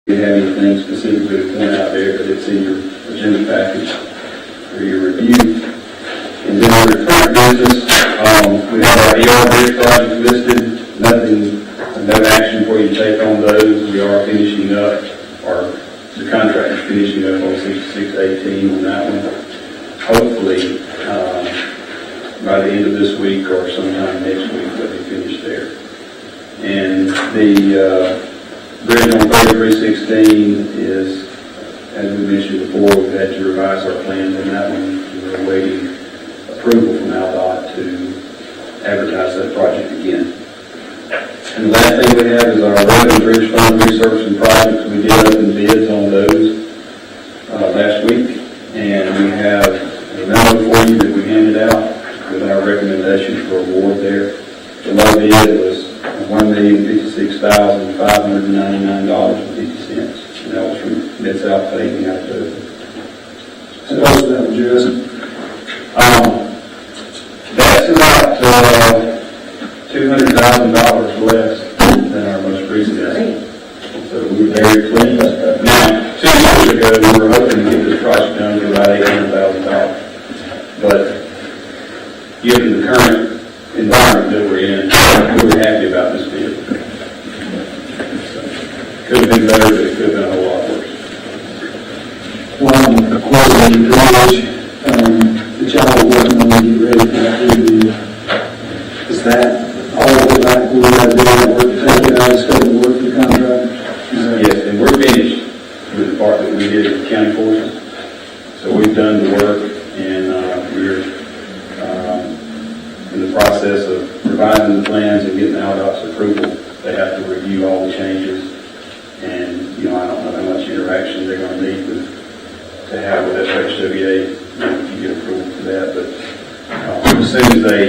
you have anything specifically to point out there, but it's in your agenda package for your review. And then under current business, we have our ER bridge project listed. No action for you to take on those. We are finishing up, or the contract is finishing up on 6618 on that one. Hopefully, by the end of this week or sometime next week, we'll be finished there. And the bridge on 3316 is, as we mentioned before, we've had to revise our plans on that one. We're awaiting approval from AlDOT to advertise that project again. And the last thing we have is our road and bridge fund resurfacing projects. We did open bids on those last week, and we have a memo for you that we handed out with our recommendations for award there. The low bid was $1,056,599.50, and that was from Mid-South Paving out of Dover. How much was that, Jason? That's about $200,000 less than our most recent estimate. So we were very pleased. Now, 2 years ago, we were hoping to get this project done for about $800,000. But given the current environment that we're in, we're happy about this bid. Could have been better, but it could have been a whole lot worse. One question, that y'all are working on to get ready for that bid. Is that all the back we got to do that work to take it out of scope of work for the contractor? Yes, and we're finished with the part that we did at the county forces. So we've done the work, and we're in the process of revising the plans and getting AlDOT's approval. They have to review all the changes, and I don't know how much interaction they're going to need to have with FHWA to get approval for that. But as soon as they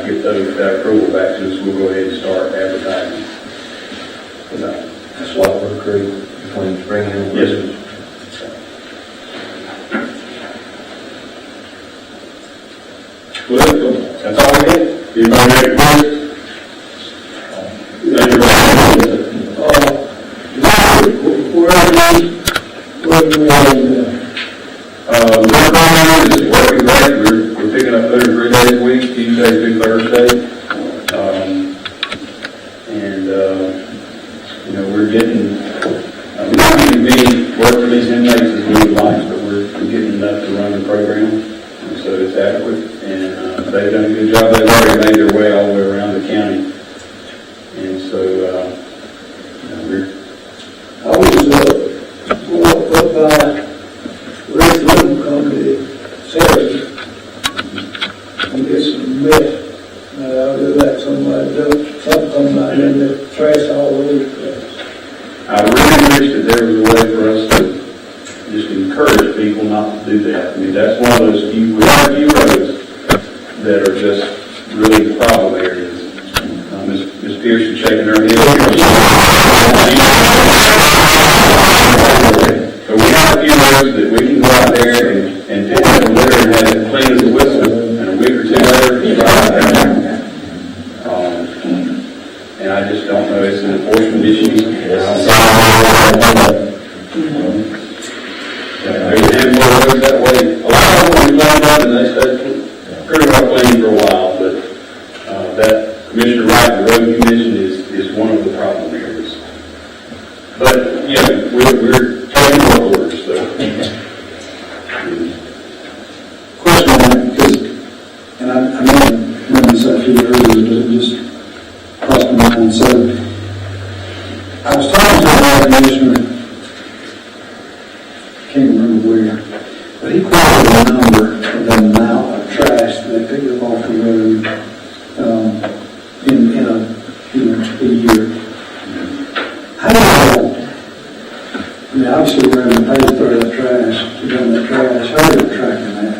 get that approval back to us, we'll go ahead and start advertising for that. That's Waterford Creek between Spring and Yes, sir. Well, that's all we had. Anybody ready to close? Thank you very much. Is working great. We're picking up 33 days a week, Tuesday through Thursday. We're getting, we don't get many work for these inmates as we would like, but we're getting enough to run the program, and so it's adequate. And they've done a good job. They've already made their way all the way around the county, and so we're. I was up by Rick Little Company Saturday and get some mess. I do that somebody does something like that in the trash all over the place. I really wish that there was a way for us to just encourage people not to do that. I mean, that's one of those few roads that are just really problem areas. Ms. Pearson shaking her head. But we have a few roads that we can go out there and pick up the litter and have it clean as a whistle, and a week or two later, it's right out there. And I just don't know, it's an enforcement issue. There's a handful of roads that way. A lot of them we lined up and they stayed pretty well clean for a while, but that Commissioner Wright, the road you mentioned is one of the problem areas. But we're taking more orders, so. Question on that, because, and I know I mentioned this a few earlier, but it just crossed my mind. So I was talking to a commissioner, can't remember where, but he quoted a number of the amount of trash that they pick up off the road in a year. How do I mean, obviously we're going to pay for that trash, to run that trash. How are we tracking that?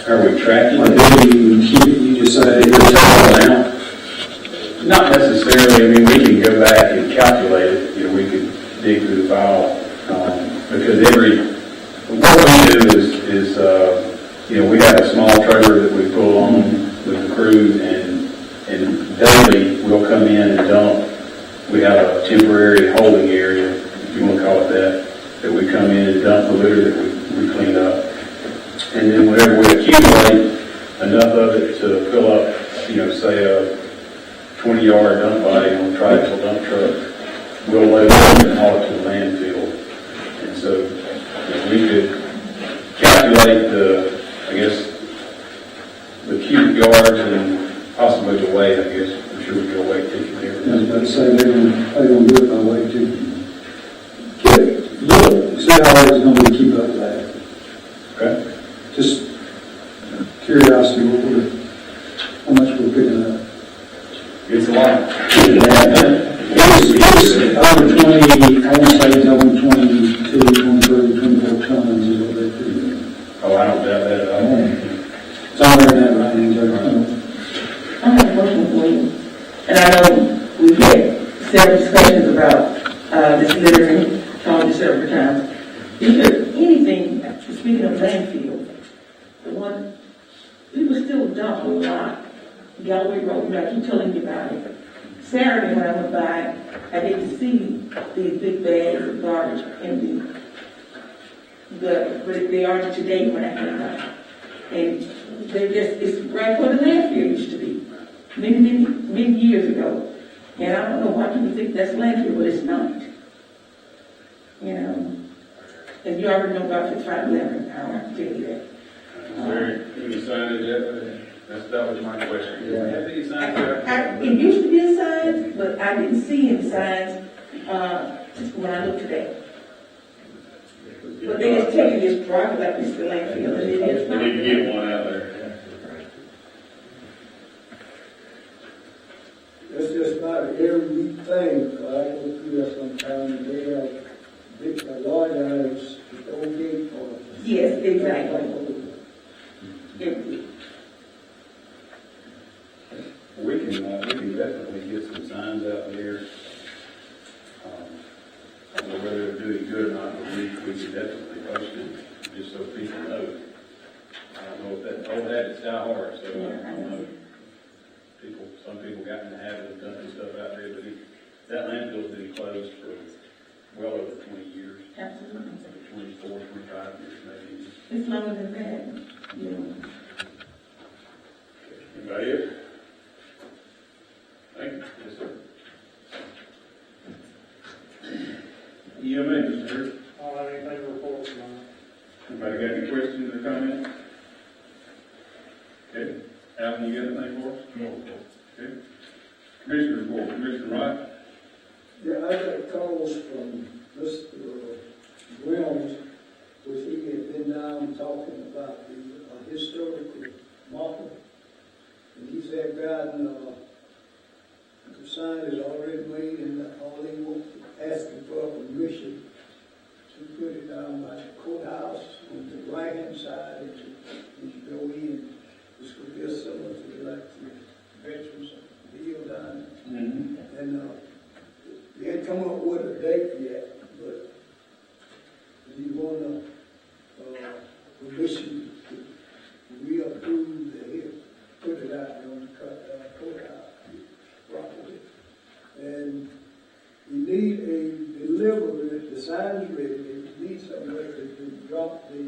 Are we tracking? Like, you just say You're talking about? Not necessarily. I mean, we can go back and calculate it. We could dig through the file because what we do is we have a small trailer that we pull on with the crew, and daily we'll come in and dump. We have a temporary holding area come in and dump the litter that we clean up. And then whenever we accumulate enough of it to fill up, say a 20-yard dump body on a tricycle dump truck, we'll load it up and haul it to the landfill. And so we could calculate the cubic yards and possibly the weight, I guess. I'm sure we can weight taking care of I was it. about to say, they're gonna do it by way too. Look, see how hard it's gonna be to keep up with that. Okay? Just curiosity, how much we're picking up. It's a lot. It's over 20, I want to say it's over 22, 23, 24 tons is what they do. Oh, I don't doubt that at all. It's all in that range, I don't know. I have a question for you. And I know we've had several discussions about this littering, talked several times. Is there anything, speaking of landfill, the one, we were still dumping a lot. Galloway Road, I keep telling you about it. Saturday when I went by, I didn't see these big bags of garbage in but they are today when I came by. And it's right where the landfill used to be, many years ago. And I don't know why people think that's landfill, but it's not. And you already know about 5511, I don't have to tell you that. Is there any signage yet? That was my question. Do we have any signs out? It used to be a sign, but I didn't see any signs when I looked today. But they just taking this drive like it's the landfill, and it is We not. need to get one out there. It's just not every thing, I go through that sometimes, and they have big, large items, okay, or. Yes, exactly. We can definitely get some signs out there. I don't know whether it'll do any good or not, but we can definitely post it, just so people know. I don't know if it's that hard, so I don't know. Some people got in the habit of dumping stuff out there, but that landfill's been closed for well over 20 years. Absolutely. 24, 25 years maybe. It's longer than that, Anybody else? Thank you. Yes, sir. EMA, Mr. Hurd. I don't have anything to report tonight. Anybody got any questions or comments? Okay. Alan, you got anything for us? No. Okay. Commissioner report, Commissioner Wright. Yeah, I got calls from Mr. Williams, which he had been down talking about the historical marker. And he said, the sign is already made, and all they want, asking for permission to put it down by the courthouse on the right-hand side, as you go in. It's going to be similar to like the veterans deal down. Mm-hmm. And they ain't come up with a date yet, but you want permission to reapprove put it out there on the courthouse properly. And you need a delivery, the sign's ready, you need somewhere to drop the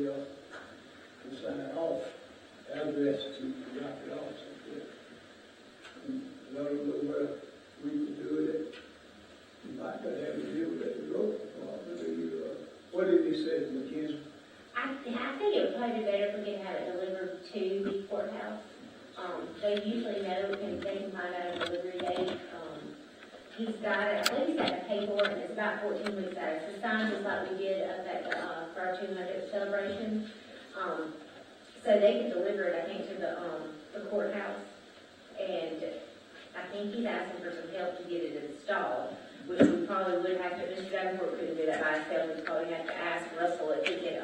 sign off, address to drop it off. And I don't know where we can do it. You might not have to deal with that road. What did he say, McKenzie? I think it would probably be better if we could have it delivered to the courthouse. They usually know, and they can find out a delivery date. He's got it, I believe he's got to pay for it, and it's about 14 weeks out. It's the sign just like we did up at for our 200th celebration. So they can deliver it, I think, to the courthouse. And I think he's asking for some help to get it installed, which we probably would have to, Mr. Davenport couldn't do that by himself. We'd probably have to ask Russell if he could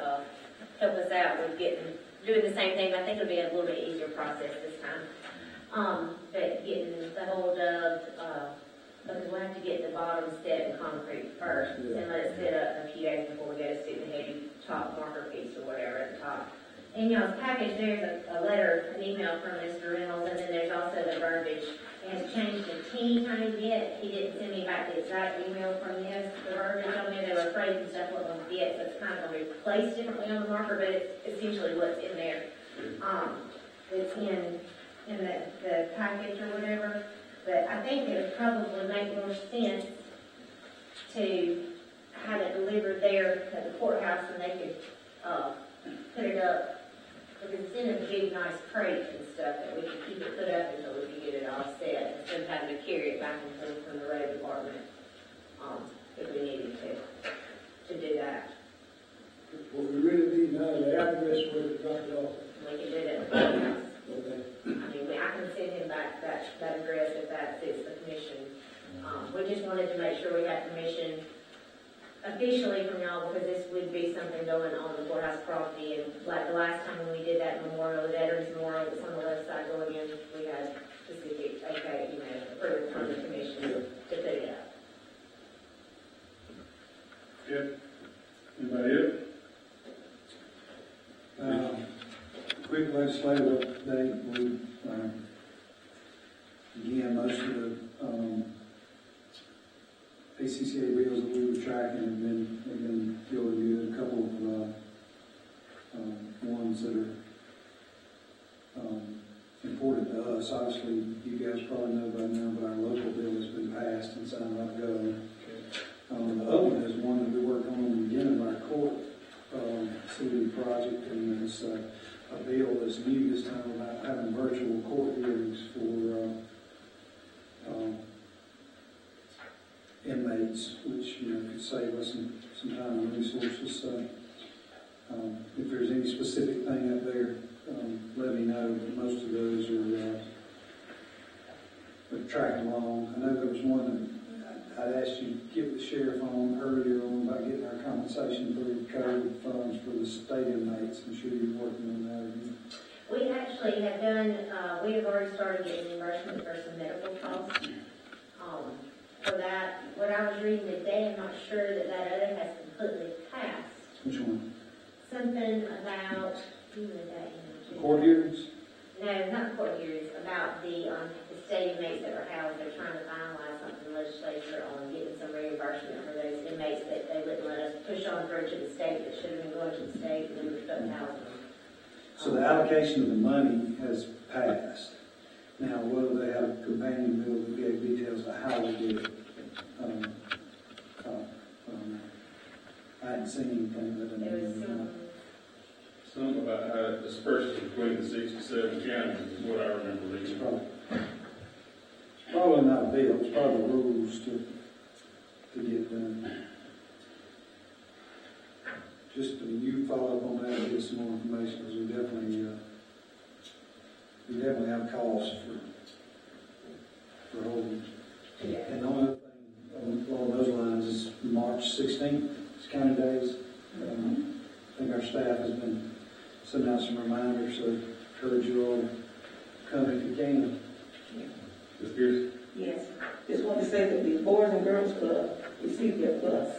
help us out with doing the same thing. I think it'll be a little bit easier process this time. But getting the whole dubbed, because we'll have to get the bottom set in concrete first, and let it sit up a few days before we go to stick the heavy top marker piece or whatever at the top. In y'all's package, there's a letter, an email from Mr. Reynolds, and then there's also the verbiage. It has changed a teeny tiny bit. He didn't send me back the exact email from this. The verbiage on there, they were afraid and stuff wasn't going to get, so it's kind of going to be placed differently on the marker, but it's essentially what's in there. It's in the package or whatever, but I think it would probably make more sense to have it delivered there at the courthouse, and they could, put it up, because it's in a big, nice crate and stuff, that we could keep it put up until we could get it all set, instead of having to carry it back and forth from the road department, if we needed to do that. What we really need now is the address where to drop it off. We could do it at the courthouse. Okay. I mean, I can send him back that address if that fits the commission. We just wanted to make sure we had permission officially from y'all, because this would be something going on the courthouse property, and like the last time when we did that memorial, the Veterans Memorial that's on the left side going in, we had specific, okay, approval from the commission to put it up. Good. Anybody else? Quick legislative update, we, again, most of the, ACCA bills that we were tracking have been feeling good. A couple of, ones that are, important to us. Obviously, you guys probably know by now, but our local bill has been passed and signed by the governor. The other one is one that we worked on the beginning of our court, city project, and it's, a bill that's new this time about having virtual court hearings for inmates, which, could save us some time and resources. So if there's any specific thing up there, let me know. But most of those are tracking along. I know there was one that I'd asked you to get the sheriff on earlier on about getting our compensation through code funds for the state inmates. I'm sure you're working on that again. We actually have done, we have already started getting reimbursement for some medical costs. For that, what I was reading today, I'm not sure that other has completely passed. Which one? Something about, who was that in? Court hearings? No, not court hearings, about the state inmates that were housed. They're trying to finalize something in the legislature on getting some reimbursement for those inmates that they wouldn't let us push on through to the state, that should have been going to the state, and we were stuck housing them. So the allocation of the money has passed. Now, whether they have a companion bill that gave details of how we did it, I hadn't seen anything that I There was some, Something about how it disperses between the 67 counties is what I remember It's reading. probably not a bill, it's probably rules to get done. Just, you follow up on that and get some more information, because we definitely have costs for holding. yeah. And the only other thing along those lines is March 16th, it's county days. I think our staff has been sending out some reminders, so encourage you all to come if you can. Just curious. Yes, just want to say that the Boys and Girls Club received their bus,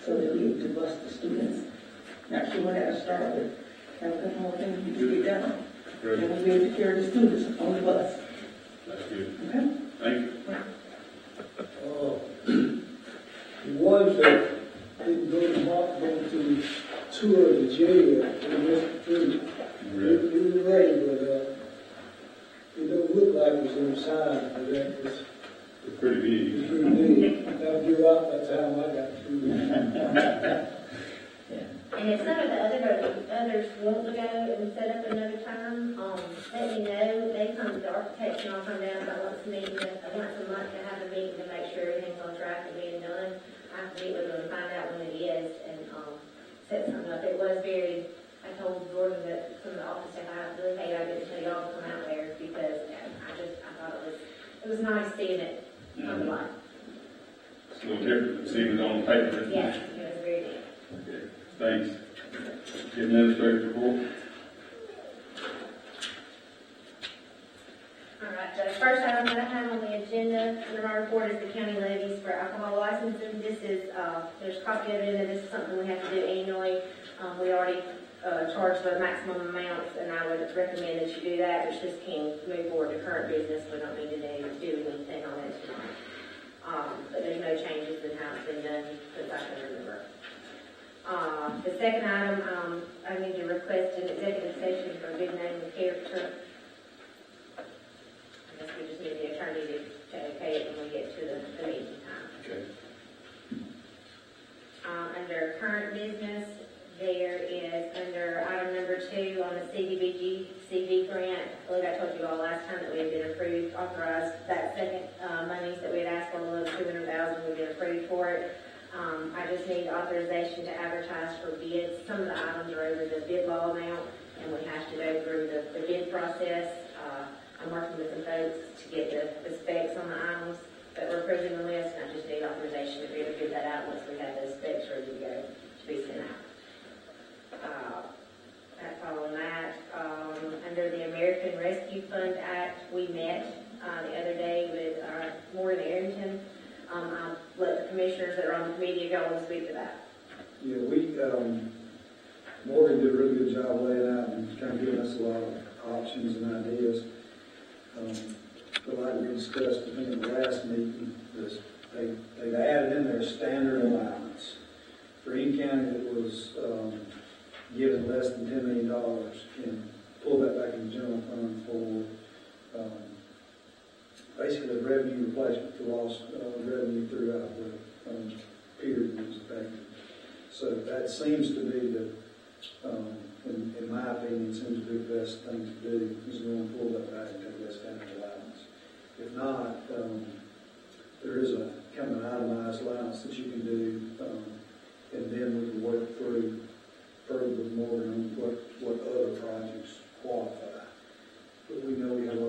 so they'll be able to bus the students. Not sure when that'll start, but have a couple more things we can get done. Great. And we'll be able to carry the students on the bus. That's good. Okay? Thank you. The ones that didn't go to Mark, go to tour the jail, they missed through. It was ready, but, it don't look like it's inside, but that was, It's pretty big. it's pretty big. That'll give out by the time I got through. And if some of the others want to go and set up another time, let me know. They come to the architects and I'll come down about once a month to have a meeting to make sure everything's on track and being done. I have to meet with them and find out when it is and, set something up. It was I told Jordan that some of the office staff, I really hate I didn't tell y'all to come out there because I thought it was nice seeing it come to life. It's a little different than seeing it on paper. Yes, it was very good. Okay, thanks. Administrative report. All right, the first item that I have on the agenda under my report is the county levies for alcohol licensing. This is, there's a copy of it, and this is something we have to do annually. We already charge the maximum amounts, and I would recommend that you do that, which just can move forward to current business. We don't need to do anything on it tonight. But there's no changes in how it's been done since I can remember. The second item, I need to request an executive session for good name and character. I guess we just need the attorney to okay it when we get to the meeting time. Okay. Under current business, there is under item number 2 on the CD grant. I believe I told you all last time that we had been approved, authorized that second monies that we had asked for, a little $200,000, we've been approved for it. I just need authorization to advertise for bids. Some of the items are over the bid law amount, and we have to go through the bid process. I'm working with some folks to get the specs on the items that we're approving the list, and I just need authorization to be able to bid that out once we have those specs ready to go to be sent out. Following that, under the American Rescue Fund Act, we met the other day with Morgan Arrington. I'll let the commissioners that are on the committee go and speak to that. Yeah, Morgan did a really good job laying out and kind of giving us a lot of options and ideas. But like we discussed, I think in the last meeting, they've added in their standard allowance. For any county that was given less than $10 million, can pull that back in the general fund for basically revenue replacement for lost revenue throughout the period that was affected. So that seems to be in my opinion, seems to be the best thing to do, is go and pull that back and take that standard allowance. If not, there is a kind of an itemized allowance that you can do, and then we can work through further with Morgan on what other projects qualify. But we know we have a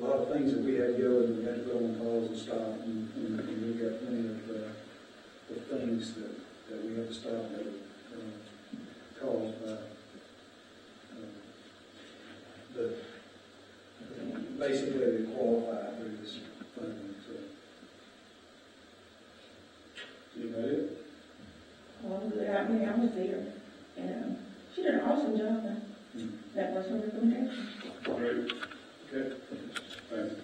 lot of things that we had going, we had to go on calls and stop, and we've got plenty of things that we have to stop that caused by basically they qualify through this funding. So. Anybody else? Well, good. I mean, I was there, and she did an awesome job. That was her recommendation. Great. Okay. Thanks.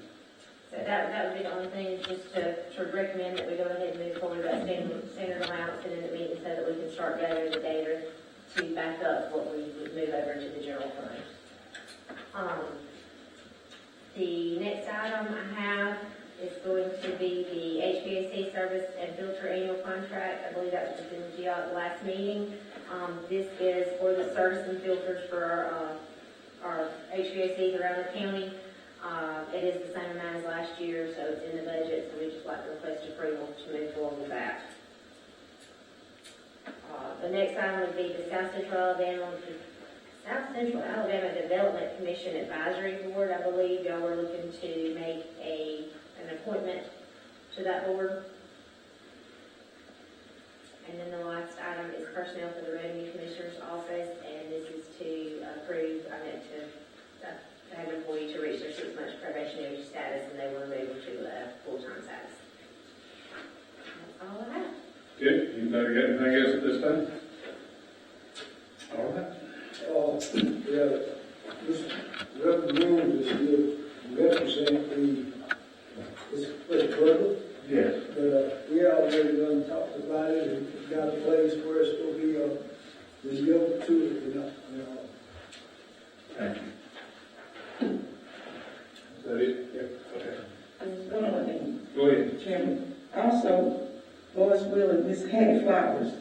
So that would be the only thing, is just to recommend that we go ahead and move forward with that standard allowance and in the meeting so that we can start gathering the data to back up what we would move over to the general fund. The next item I have is going to be the HVAC service and filter annual contract. I believe that was presented to you at the last meeting. This is for the service and filters for our HVACs around the county. It is the same amount as last year, so it's in the budget, so we just like to request approval to move forward with that. The next item would be the South Central Alabama Development Commission Advisory Board. I believe y'all were looking to make an appointment to that board. And then the last item is personnel for the Revenue Commissioner's Office, and this is to approve, to have an employee to reach their 6 months probationary status, and they want to move to full-time status. That's all I have. Okay, anybody got anything else at this time? All right. Yeah, this representative is represent the brother. Yes. But we already done talked about it and got a place where it's going to be the yoke to it, you know. Thank you. Is that it? Yeah. Okay. One other thing, Go ahead. Chairman. Also, Lois Will and Miss Hattie Flowers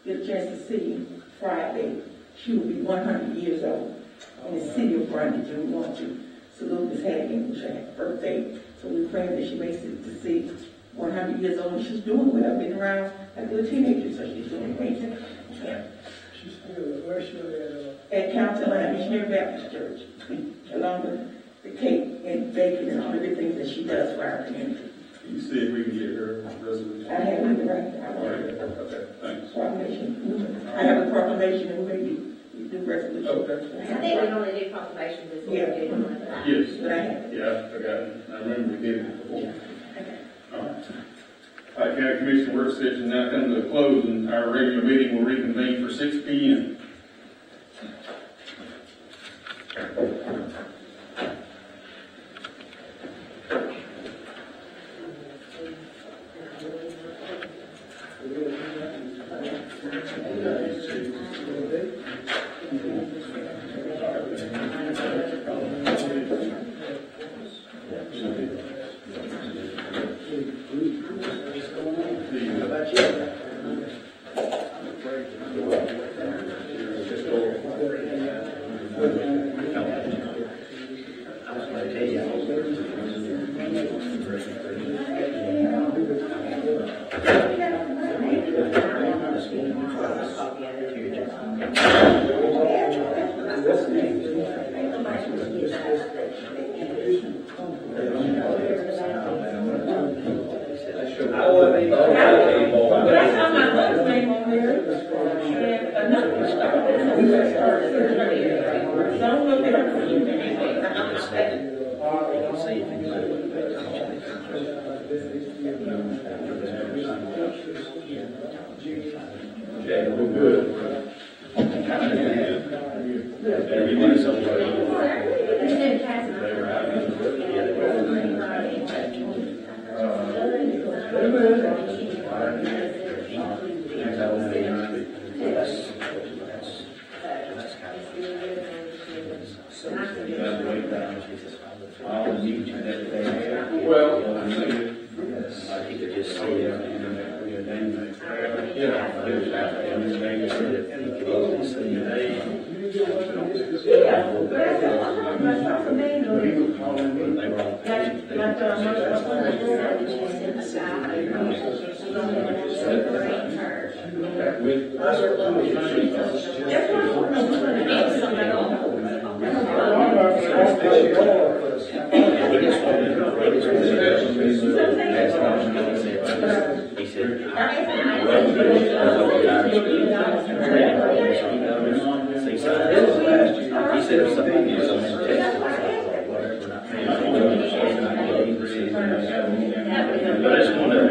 get a chance to see Friday. She will be 100 years old in the city of Brandon. We want to salute Miss Hattie and her birthday. So we pray that she makes it to see 100 years old. She's doing well, been around like a teenager, so she's doing great. Yeah. She's still, where's she At Council and Missionary Baptist Church, along with the cake and baking and all the good things that she does for our community. You see if we can get her resolution. I have it right. All right. Okay, thanks. Proclamation. I have a proclamation and maybe you do resolution. Okay. I think we normally do proclamations as well. Yeah. Yes. But I have it. Yeah, I forgot it. I remember we did it before. Okay. All right. Pike County Commission work session now come to a close, and our regular meeting will reconvene for 6 p.m. That's how my last name on there. And another started. So I'm looking up for you. Okay, we're good. Everybody's well, I think I could just see it. He said if something is on the text, but I just wanted